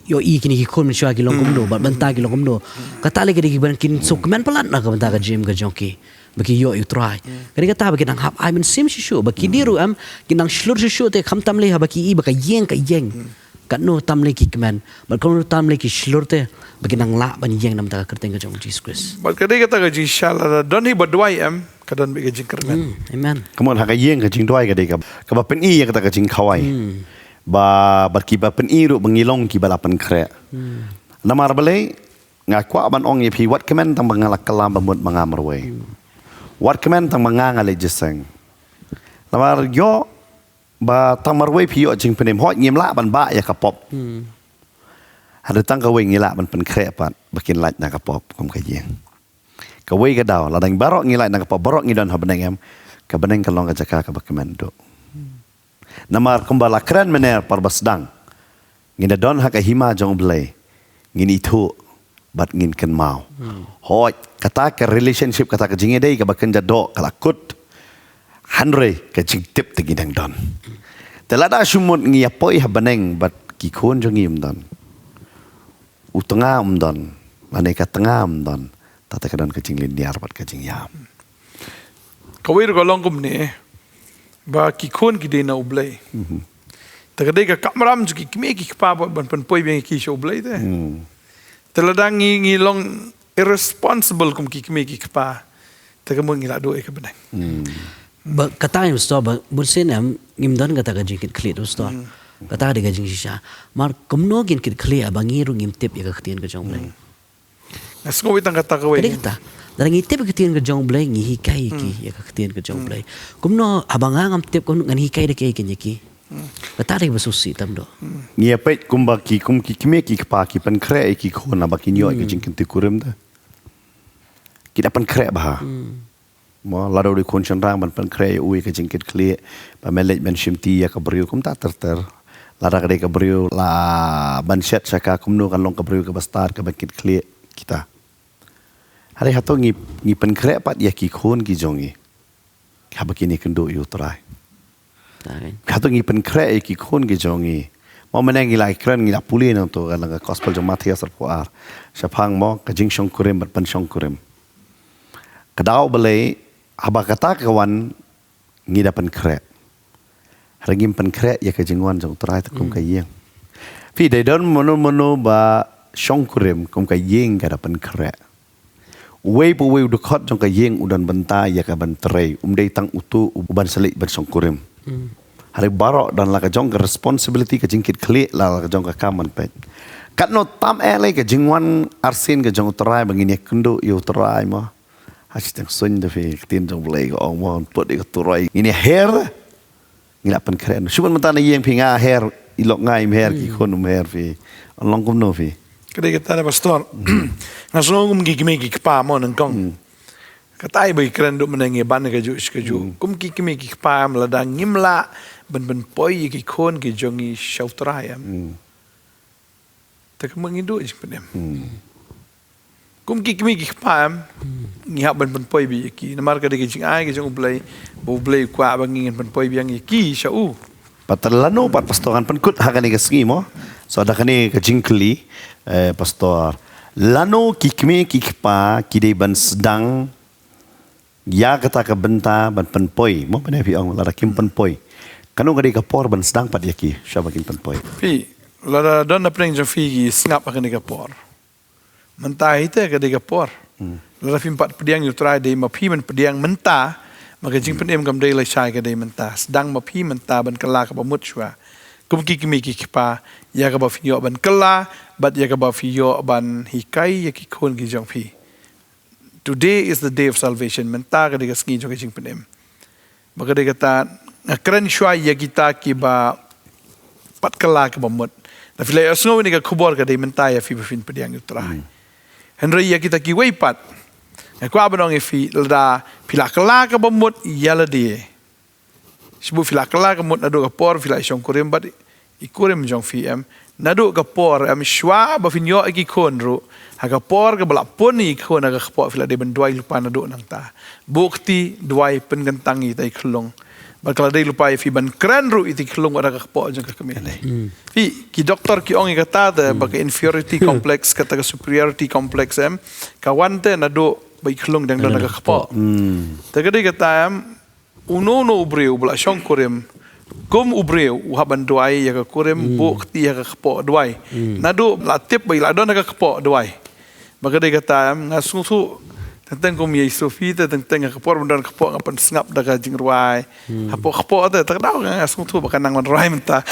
yo i kini ki kon mensyua ki long kumdo bat banta ki long kumdo kata le kidi ban kin so kemen pelat na ka banta ka gym ka jongki bagi yo you try kadi kata bagi nang hap I mean sim shu bagi diru am kinang shlur shu te kham tam le ha bagi i baka yeng ka yeng kat no tam le ki kemen bat kon tam le ki shlur te bagi nang la ban yeng nam ta ka kerteng ka jong Jesus Christ bat kadi kata ka inshallah don hi badwai am kadan be ka jing kermen amen Kamu ha ka yeng ka jing doi ka de ka ba pen i ka ta ka jing khawai ba berkiba pen iru bengilong ki balapan kre namar balai ngakwa ban ong ye pi wat kemen tang bangalak kalam bamut mangamar we wat kemen tang mangangale jeseng namar yo ba tang marwe pi yo jing penem hot ngim la ban ba ya kapop ada tang ka we ngila ban pen kre pat bakin lait na kapop kom ka yeng ka we ka daw la dang barok ngila na kapop barok ngidon ha beneng em ka beneng kalong ka jaka ka bakemen do Namar kumbala keren mener parbasdang. Ngina don haka hima jong blay. Ngin itu bat ngin ken mau. Hoi kata ke relationship kata ke jinge dei ka baken jado kalakut. Hanre ke jing tip te ginang don. Telada sumut ngi apoi habaneng bat ki kon jong im don. Utenga don. Mane ka tenga don. Tata ka don ke jing linear bat ke jing yam. Kawir ko long kum ni. Ba ki kon ki de na ublay. Tagade ka kamram ju ki kme ki pa ban pan poi ben ki show ublay te. Teladang ngi long irresponsible kum ki kme ki pa. Taga mo ngila do e ka benang. ba kata yang sto ba bursen am ngimdan kata ka jingkit klit sto kata de ka jing shisha mar kumno gin kit klit abangi ru ngim tip ya ka ktien ka jong blay Nasko witang kata ka we. kata darang itip ka ktien ka jong blay ngi hikai ki ya ka ktien ka jong blay kumno abanga ngam tip kun ngan hikai de ke ki kata de basusi tam do Ngia pet kumba ki kum ki kime ki pa ki pan kre ki khona ba ki nyo ki jing ti kurim da. Ki da pan kre ba. Mo la do kon chan rang ban pan kre ui ka jing kit kle ba melej ben shimti ya ka brio kum ta ter. La ra ka brio la ban shet saka kum no kan long ka brio ka bastar ka ba kit kle kita. Hari hato ngi pan kre pat ya ki khon ki jongi. Ka ba ki ni kendo yu trai. Kato ngi pen kre ki khon ki jongi mo menang lai kren ngi la puli no to ga gospel jong Matias ar shapang mo ka jing shong kurim bat pan shong kurim kadao bale haba kata kawan ngi da pen kre ragim pen kre ya ka jingwan jong trai ta kum ka yeng fi de don mono ba shong kurim kum ka yeng ga da pen kre wei pu wei du khot jong ka yeng udan banta ya ka ban trei dei tang utu uban selik ban shong kurim hari barok dan laka jong ke responsibility ke jingkit klik la laka jong ke kaman pet kat no tam ele ke jingwan arsin ke jong terai bangini kendo yo terai mo hashtag sun de fi tin jong blay ko ong mo put ke terai ini hair ngilak pen keren cuman mentana yang pinga her ilok ngai mer ki kon mer fi long kum no fi Kadai kata na pastor. Nasunong kum kikimi kikpa mo nang kong. Katai bay keren duk menangi ban kaju kaju. Kum kikimi kikpa meladang ngimla ben poi kikon ki jongi syautrayam. Tak mengidu je penem. Kum kikimi kikpa ngihap ben poi bi ki. Namar kadai kijing ai ki jong blai kwa bangin ben poi biang ki syau. patalano pat pastoran penkut hakani kasngi mo so ada kani kajingkli pastor lano kikme kikpa kide ban sedang ya kata ka benta ban penpoi mo bane fi ong lara kim penpoi kanu gadi ka por ban sedang pat yaki syaba kim penpoi Fi lara don na preng jong fi ngap akan ka por. Mentah ite ka ka por. Lara fi empat pediang yu try de ma pi man pediang mentah maka jing penem kam dei lai shai ka dei mentah sedang ma pi mentah ban kala ka bamut shwa. Kum kikmi kikpa ya ka ba fi yo ban kala bat ya ka ba fi yo ban hikai ya ki kon ki jong fi. Today is the day of salvation. Mentah ka dei ka sngi jong jing penem. Maka dei kata ngakren shwa ya kita ki ba pat kala ka bamut. Na filai asngo ni ka kubor ka dei mentah ya fi bafin pediang yu try. Henry ya kita ki wei pat. Aku abang fi lada pilakala ka bamut yala dia. Sebab pilakala ka mut nado ka por filai syong kurim bat ikurim jong fi em nado ka por em shwa ba finyo iki konro ha por ka balak pon ni kon aga ka por filai de benduai lupa nado nang ta. Bukti duai pengentangi tai kelong. Bakal ada lupa fi ban kran ru iti kelong ada ka por jong ka kami. Fi ki doktor ki ongi kata ta baka inferiority complex kata ka superiority complex em kawan te nado bai kelong dang dang ka por. Tagadi kata em uno ubreu bla syong kurim kum ubreu uhaban duai ya ka kurim bukti ya ka po duai nadu latip bai ladon ka po duai maka dia kata ngasung tu tentang kum ye sofi tentang ka por bendon ka po ngapan sengap da ka jing ruai hapo ka po ta tadau ngasung tu bakan nang man ruai menta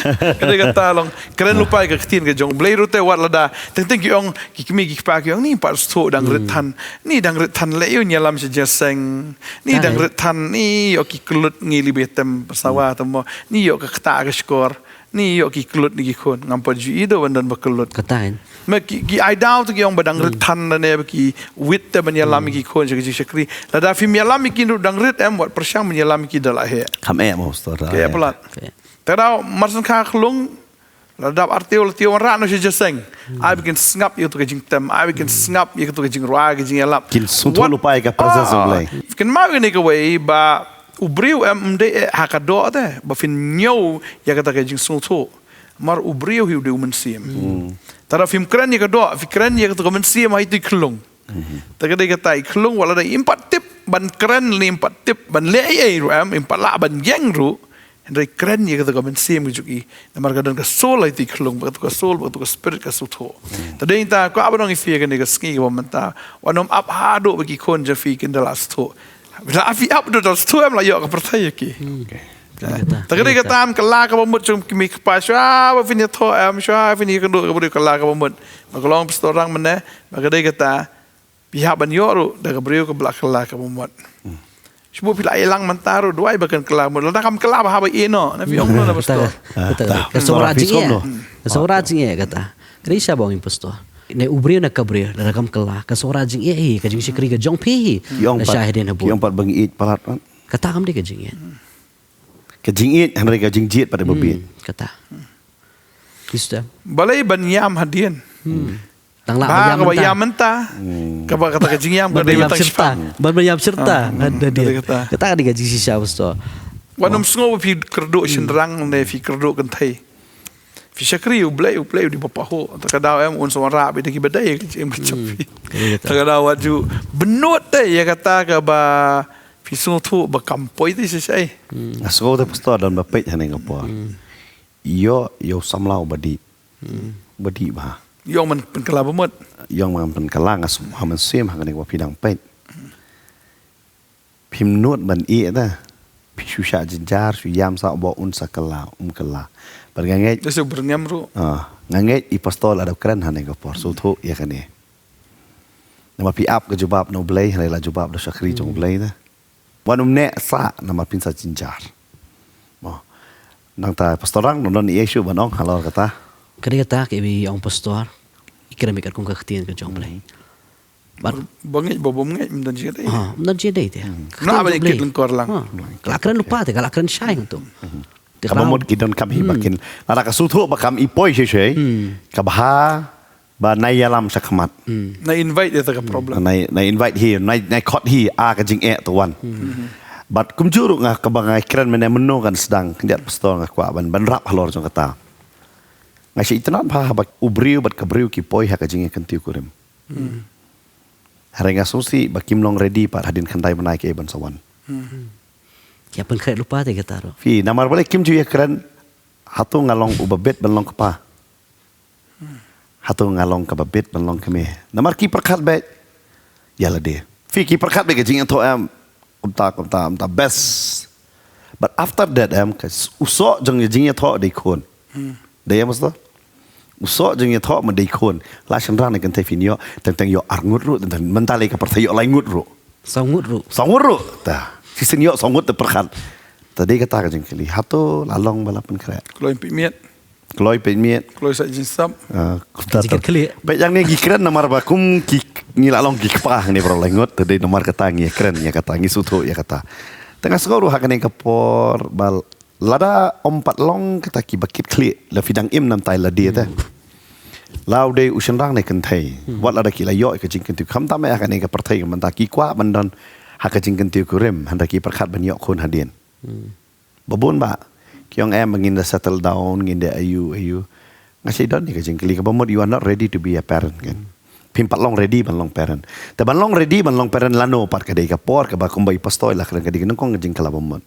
dia kata long keren lupa ka ketin ka jong blai rute wat lada tentang ki ong ki kimi ki pa ki ong ni pas tu dang retan ni dang retan le yo nyalam saja seng ni dang retan ni yo ki kelut ngili betem pasawa temo ni yo ka kata ka skor ni yo ki kelut ni ki kon ngampa ju ido wandan bakelut Katain. ki ai down tu ki ong badang retan na ne ki wit te menyalam ki kon je sekri lada fi menyalam ki dang ret em wat persyang menyalam ki dalah he kam mo pastor ke pelat Terau marsan ka kelung ladap artiol tio ran no seng. I bikin sengap itu ke jing tem, I bikin sengap itu ke jing ruai ke jing elap. kin suntu lupa ka presence ulai Bikin mau ni ke way ba ubriu de hakado ate ba fin nyo ya kata ke jing suntu. Mar ubriu hiu de umensim. Tara film keren ya kado, fikran ya kata umensim itu kelung. Tagad kata kelung wala da impat tip ban keren ni impat tip ban le ai ram impat la ban yang ru. Henry keren ya kata kau sim juki, namar kadang ka soul itu kelung, betul ka soul, betul ka spirit ka suto. Tadi kita kau apa dong ifi kan ni ka ski kau menta, wanom up hado bagi kon jafi kendala suto. Bila afi up do dal suto am la yo ka percaya ki. Tadi kita am kelak ka bamut cum kimi pas, apa fini to am, apa fini kan do ka beri kelak ka bamut. Makalong pastor orang mana, maka dia kata pihak banyoru dah ka beri ka belak kelak ka bamut. Sebab bila elang mentaru duai bahkan kelam lada kam kelam haba ino na fiong no na pastor Kasorajing ya kata. Krisha bang impostor. Ne ubrio na kabrio na kam kala kasorajing eh kajing sikri ka jong pi. Na syahidin habu. yang pat bangi it palat Kata kam dia kajing ya. kajing it henry kajing jit pada bebit Kata. Kista. balai banyam hadian. Tangla Ba ka yam menta. Ka ba kata kajing yam ka dei serta. Berbayam serta. Ada dia. Kata di gaji sisa pastor. Wanom sngo fi kerdo sendrang ne fi kerdo kan thai. Fi syakri ublai di papaho. Takadaw em un sawara be deki badai em kecapi. Takadaw waju benut te ya kata ka ba fi suntu ba kampoi ti sisai. asko te pastor dan bapet hane ngapo yo samlau badi badi ba Yong man penkelab mut. yang man kalang as haman sem hangane wa pidang pet pim nut ban i ta pisu sha jinjar su yam sa bo un sakala kala berganget Desu berngam ru. nganget i pastol ada keren hane ko por so tho ya kane nama pi up ke jubab no blay hale la jubab do shakri jong blay ta wanum ne sa nama pin sa jinjar nang ta pastorang non Yesu banong halor kata. Kadi kata ke bi ang pastor ikram ikat kung kaktian ka jong play. But Bangit bobom ngai mendan sih deh. nan je dai te. Nah, apa ikut lengkor lang. Kalakran lupa te, kalakran syai tu. Kabamot kidon kam hi bakin. Lara ka suthu bakam ipoi shei. Kabha ba nay yalam sakmat. Na invite itu ke problem. Nay invite hi, nay khot hi a ka jing tu wan. But kum juru nga kabangai kren mena meno kan sedang kenjat pastor nga kwa ban rap halor jong kata. Ngai si itnat pha bak ubriu bat kabriu ki poi ha ka jing kan tiu kurim. Harenga susi bakim long ready par hadin khandai banai ke ban sawan. Ya pun kret lupa te kata ro. Fi namar balik kim ju ya keren hatu ngalong ubabet ban long kapa. Hatu ngalong kababet ban long keme. Namar ki perkat bet ya la de. Fi ki perkat be ke jing to am umta best. But after that am kas usok jeng jing ya to de kon. De ya musto. Usok jeng ya to ma de kon. La chan rang kan te fi nyo teng yo arngut ru teng mentale ka perthayo lai ngut ru. Sangut ru. Sangut ru ta. Si senyo sangut te perkat. Tadi kata ka jeng kali hatu lalong balapan kret. Kalau impi miat, Kloy pe miet. kalau saya jinsam, Jika kali Baik yang ni gikren namar bakum ki ngilalong gikpah ni bro lengot tadi namar kata ngi keren ya kata ngi sutu ya kata. Tengah sekoru hak ni kapor bal lada ompat long kata ki bakit kli la fidang im nam tai la dia ta. Lau de usen rang ni kentai. Wat lada ki la yo ka jing kentiu kham ta me hak ni ka perthai ka manta ki kwa bandan hak ka jing kentiu kurem handa ki perkhat ban yo khon hadien. Babon ba Kyong em menginda settle down, nginda ayu. Ngasih don ni kajing kali kabamot you are not ready to be a parent kan. Pimpat long ready ban long parent. Te ban long ready ban long parent lano par kadai ka por ka ba kumbai pastoi lah kadang kadai nongkong kajing kala bamot.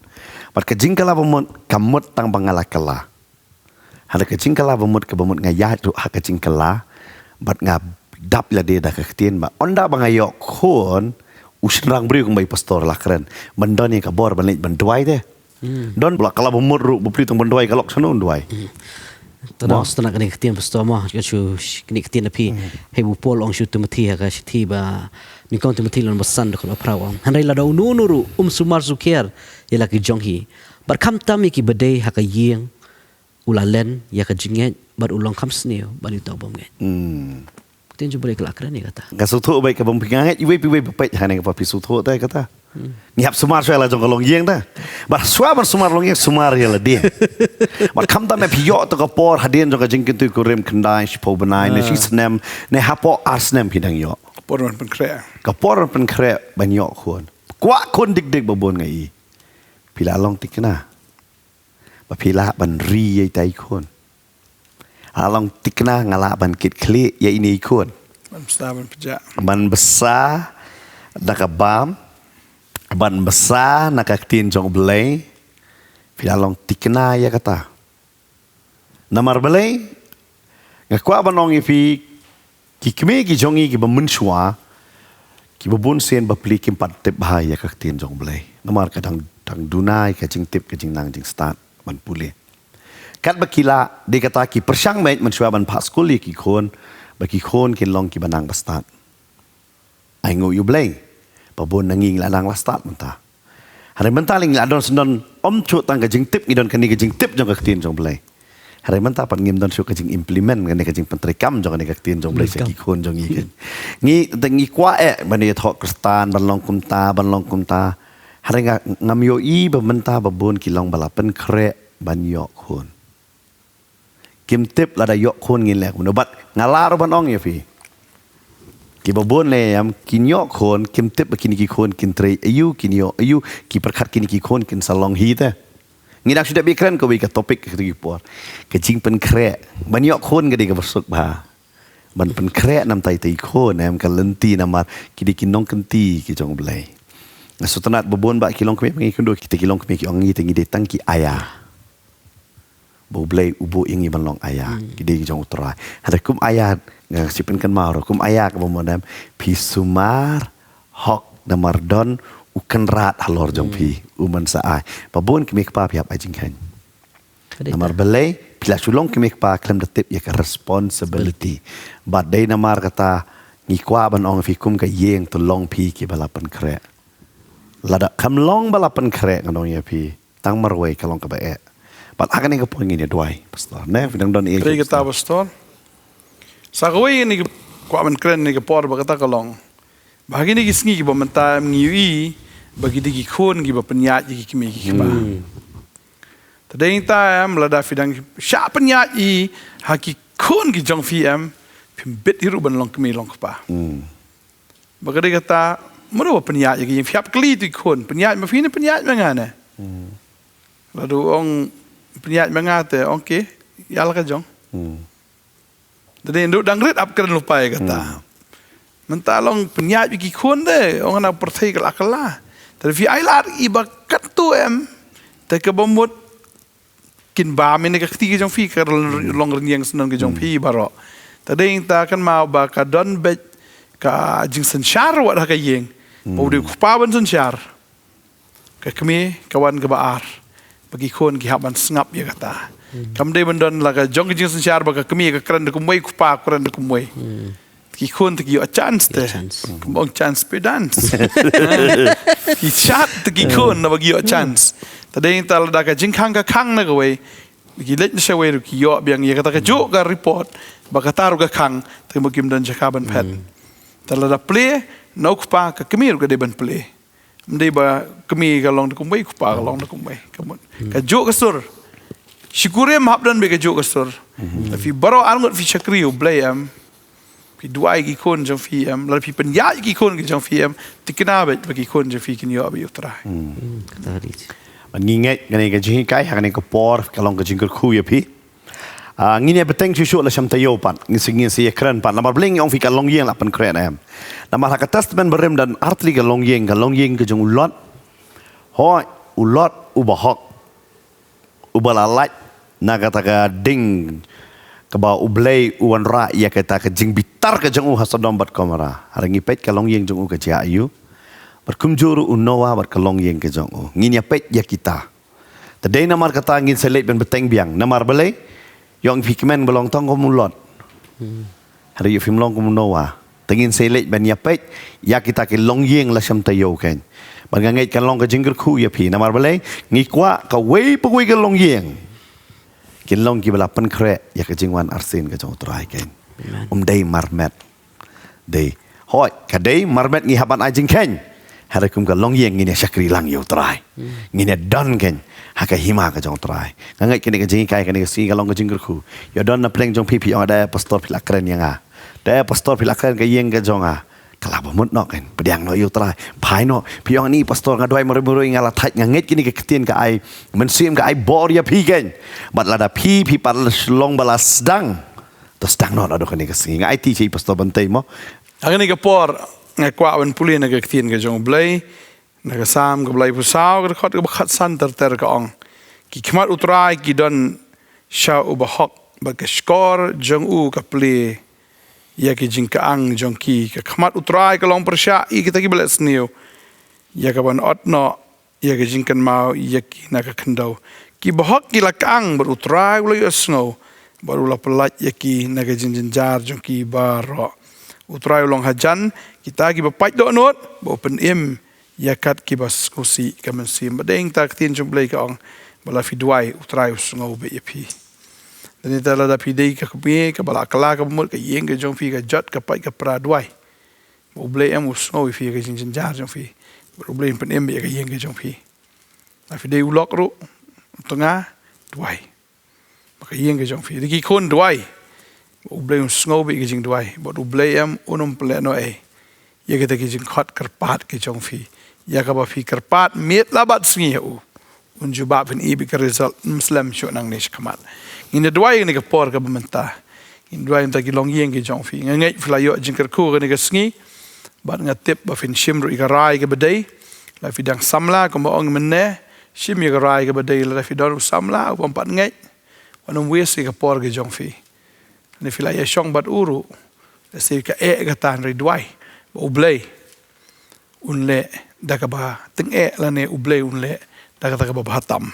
Par kajing kala bamot kamot tang bangala kala. Hada kajing kala bamot ka bamot ngaya tu ha kajing kala bat ngab dap la de da ka ktien ba. Onda bangayo khon usrang bri kumbai pastor lah keren. Bandon ni ka bor ban lek ban duai de. Don belak kalau bemur ru beli tong bendoi kalau sana undoi. Tanah setelah kini ketian pastor mah jika cu kini ketian tapi hebu pol ong shoot mati ha shiti ba ni kau mati lan besan dekat aprawang. Handai lada unuru sumar zukiar ya laki jonghi. Barkam tami ki bedai ha yeng ulalen ya ka jinget bar ulang kam sneo bali tau bom nget. Ketian cu boleh kelakran ni kata. Kasutu baik ke bempinganget iwe piwe pepet hane ka pisutu ta kata. Ngihap sumar saya lah jong kalong yeng dah. Bar sumar long yeng sumar ya lah dia. Bar kam ta me piyok to ka por hadien jong ka jing kintu kurem kendai sipo benai ne si senem ne hapo arsnem pidang yo. poron penkrea. Ka por pen kre banyok khon. Kwa kon dik babon ngai. Pila long tikna. Ba pila ban ri ye tai khon. Along tikna ngala ban kit kli ya ini khon. Ban pejak. Ban besar dakabam ban besar nakaktin jong belai pilalong tikna ya kata namar belai ngakwa banong ifi kikme ki jongi ki bamunshwa ki babun sen bapli kim pat tep bahaya kaktin jong belai namar kadang dang dunai ka jing tip ka jing nang jing start ban pule kat bakila de kata ki persang met menshwa ban pa school ki khon baki khon kin long ki banang bastat ai ngo yu belai babon nanging ladang lastat menta. Hari menta ling ladon sendon om chu tang ka jing tip ngidon kani ka jing tip jong ka tin jong blai. Hari menta pan ngim don chu ka jing implement kani ka jing pentrikam jong kani ka tin jong blai seki khon jong ngi. Ngi tengi kwa bani thok kristan ban long kumta. Hari ngam yo I bementa babon kilong balapen kre ban yo khon. Kim tip lada yo khon ngin lek bat ngalar ban ong ya fi. Ki babon le yam kinyo khon kim tip kini ki khon kin tre ayu kinyo ayu ki perkhat kini ki khon kin salong hi ta ngi dak sudah bikran ko ka topik ke ki por ke jing pen kre banyo khon ke de ka bersuk ba ban pen kre nam tai tai khon am ka lenti namar ki de kinong kenti ki jong blai ngasutanat babon ba kilong kme ngi kundo ki kilong kme ki ongi tengi de tang ki aya bo blai ubu ingi ban long aya ki de jong utrai ada kum aya sipen kan maro kum ayak bomodam pisumar hok namardon ukan rat halor jong pi uman saai babon kimik pa piap ajing kan namar belai pila sulong kimik pa klem detip ya responsibility but day namar kata ngikwa ban ong fi kum ka yeng to long pi ki balapan kre lada kam long balapan kre nganong ya pi tang marwai kalong ka bae But akan ni kapong ini duai, pastor. Ne, fidang don iya. Kaya kita pastor. Sa kawai ni kwa man kren ni kapor bagata kalong. Bahagi ni kisngi kiba menta ngiwi bagi di gikon kiba penyat gi kimi kiba. Tadeng ta melada fidang sya penyat i haki kon gi jong fi pimbet hiru ban long kimi long kapa. Bagadi kata mero penyat gi fiap kli tu kon penyat ma fini penyat mangana. Lalu ong penyat mangate okey yal ka jong. Jadi nduk dangret up keren lupa ya kata. Mentalong penyat bagi kon de orang nak percaya kelakala. Tapi fi ailar iba katu te ke bomot kin ba mene ka kti jong fi ka long renyang senang ke jong fi baro. Tadi ta kan mau ba ka don be ka jing sen syar wat ka yeng. Mau di kupa ban sen syar. Ka kami kawan ke baar. Bagi kon ki haban sengap ya kata. Kam de bendon laga jong jing sen syar ba ka kami ka kran de kumoi kupa kran de kumoi. Ki kon te ki a chance te. Kumong chance pe dance. Ki chat te ki kon na bagi a chance. Tadi ta la ka jing kang ka kang na gawai. Ki let na siya way ki yo biang ya kata ka jo ka report ba ka taru ka kang te mo kim dan jakaban pet. Ta la play no kupa ka kami ka de ban play. Mendai ba kami kalong de kumbai kupa kalong de kumbai. Ka jo ka sur. Syukurnya mahap dan be ka jo ka sur. Tapi baro angot fi chakri u blay Pi dua gi kon jong fi lalu pi penyat gi kon gi jong fi tikena bet bagi kon jong fi kini yo abi utra. Kata hari. Nginget ngani ka jing kai ngani ka por kalong ka jing ku ya pi. Ngini beteng chuchu la sham tayo pan ngisi si ekran pan namar bling ong fi kalong yeng la pan kren namar ka testament berem dan artli kalong yeng ka jong ulot. Hoi ulot ubahok. Ubalalaj na kata ka ding kaba ublay uwan ra ya kata ka jing bitar ka jong hasadom bat kamera. Harangi pet kalong yeng jong ka ja ayu. Berkumjuru unowa berkalong yeng ke jong ngin ya pet ya kita. Tadai namar kata ngin selet ben beteng biang namar balai yang fikmen belong tong komulot. Hari yu film long komunowa. Tengin selet ben ya pet ya kita ke long yeng la syam tayo kan. Bangangai kan long ka jingger ku ya pi namar balai ngikwa ka wei pagui ka long yeng. Kin long ki bala pen kre ya ka jingwan arsin ka jong trai kan. Dei marmet. Dei hoi ka dei marmet ngi haban ajing kan. Harakum ka long yeng ngine syakri lang yo try. Ngine don ken haka hima ka jong try. Ngangai kini ka jingi kai kini ka si ka long ka jingger ku. Yo don na pleng jong pipi ong ada pastor pilakren yang Da pastor pilakren ka yeng ka jong kalaba mut no ken pediang no yo try. Pai no pi ong ni pastor ngadoi muru ngala thaj nganget kini ka ketien ka ai mensim ka ai bor ya pi ken. Bat lada pi par long balas dang. To stang no ado kini ka si ngai ti chi pastor bantai mo. Ang ni ka por nga kwa wan puli na kaktin ka jong blay na kasam ka blay pusaw ka khot ka bakhat san ter ka ong ki khmat utrai ki don sha ubahok ba ka skor jong u ka pli ya ki jing ka ang jong ki ka khmat utrai ka long persha I kita ki belas niu ya ka ban otno ya ka jing kan mau ya ki na ka khandau ki bahok ki la ka ang ber utrai ulai snow baru la pelat ya ki na ka jing jar jong ki baro utrai ulong hajan kita ki bapak dok not open yakat ki bas kusi kamen sim badeng tak tin jumblay ka ong bala fidwai utrai usngau be yapi dan ita la da pidei ka kapi ka bala kala ka mut ka yeng ka jong fi ka jot ka pai ka pradwai oblay usngau fi ka jing jar jong fi oblay pen be ka yeng ka jong fi la fidei ulok ru tengah dwai ka yeng ka jong fi ki kon dwai ublay usngau be ka jing dwai bot ublay unum pleno ya kita ki jing khot karpat ki jong fi ya ka ba fi karpat met labat sngi u unju ba pen bi ka result muslim sho nang nish kamat in the dwai ni ka por ka bamenta in dwai ta ki long yeng ki jong fi ngai fla yo jing kar ku ni ka sngi ba nga tip ba fin shimru I ka rai ka badai la fi dang samla ko mo ong menne shim ya ka rai ka badai la fi don samla u pat ngai wanum wes ka por ki jong fi ni fla ya shong bat uru se ka ka tan ri dwai ublay unle da ka ba teng la ne ublay unle da ka ba hatam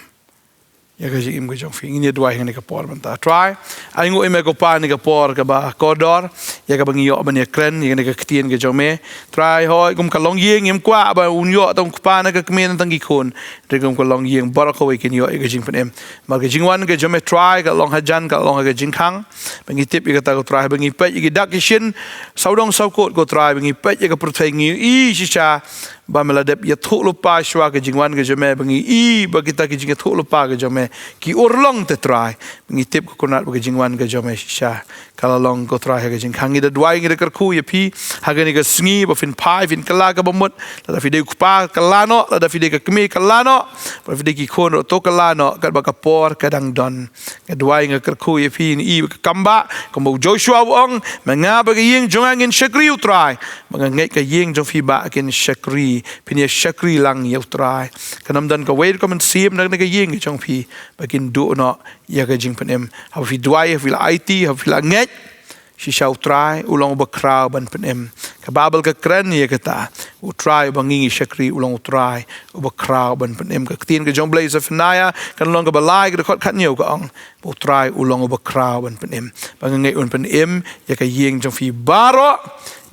ya ka jing im ka jong fi ini dua yang ni ka por banta try ai ngo im ko pa ni ka por ka ba kodor ya ka bangi yo ban ya kren ya ni ka ktien ka jong me try hoi kum ka long yeng im kwa ba un yo tong pa na ka kmen tang gi khon re kum ka long yeng bar ko we kin yo ka jing pen em ma ka jing wan ka jong me try ka long hajan ka long ka jing khang bangi tip ya ka ta ko try bangi pe ya dak shin sau dong sau ko try bangi pe ya ka protein i shisha ba meladep ya thu lupa shwa ke jingwan ke jome bangi I ba kita ke jing thu lupa ke jome ki urlong te try bangi tip ko konat ke jingwan ke jome sha kala long ko try ke jing khangi da dwai ngi kar khu ya pi ha ga ni ke sngi ba fin pai fin kala ka bamut la fide ku pa kala no la fide ke kmi kala no ba fide ki khon to kala no ka ba ka por ka dang don ke dwai ngi kar khu ya pi ni I kamba ko mo Joshua ong manga ba ke ying jong ngin shakri u try ba ngai ka ying jong fi ba ken shakri pinia shakri lang yau try kanam dan ka wait kom sim na ka ying chong phi bakin do no ya ka jing penem ha fi dwai fi IT ha fi la nget si shau try ulong ba kraw ban penem ka babel ka kran ya ka ta u try bangi shakri ulong try u ba kraw ban penem ka tin ka jong blaze of naya kan long ka balai ka khot khat nyau ka ong u try ulong ba kraw ban penem bangi un penem ya ka ying jong fi baro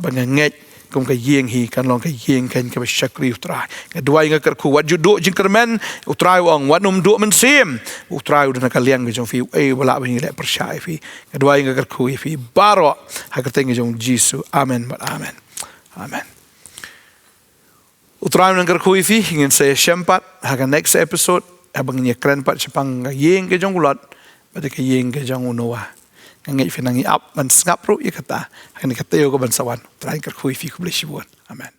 bangi nget kum ka yeng hi kan long ka yeng kan ka shakri utrai ka dua inga kar ku wat ju do jing kermen utrai wang wat num do men sim utrai udana ka liang jong fi wala ba le percaya fi ka dua inga kar ku fi baro ha ka teng jong jisu amen but amen amen utrai nang kar ku fi ingin saya sempat ha ka next episode abang ni kren pat sepang ka yeng ke jong ulot ba ka yeng ke jong unowa ngai finangi up man skap ru ikata hani kata yo ko ban sawan try kar khui fi ku blesibuan amen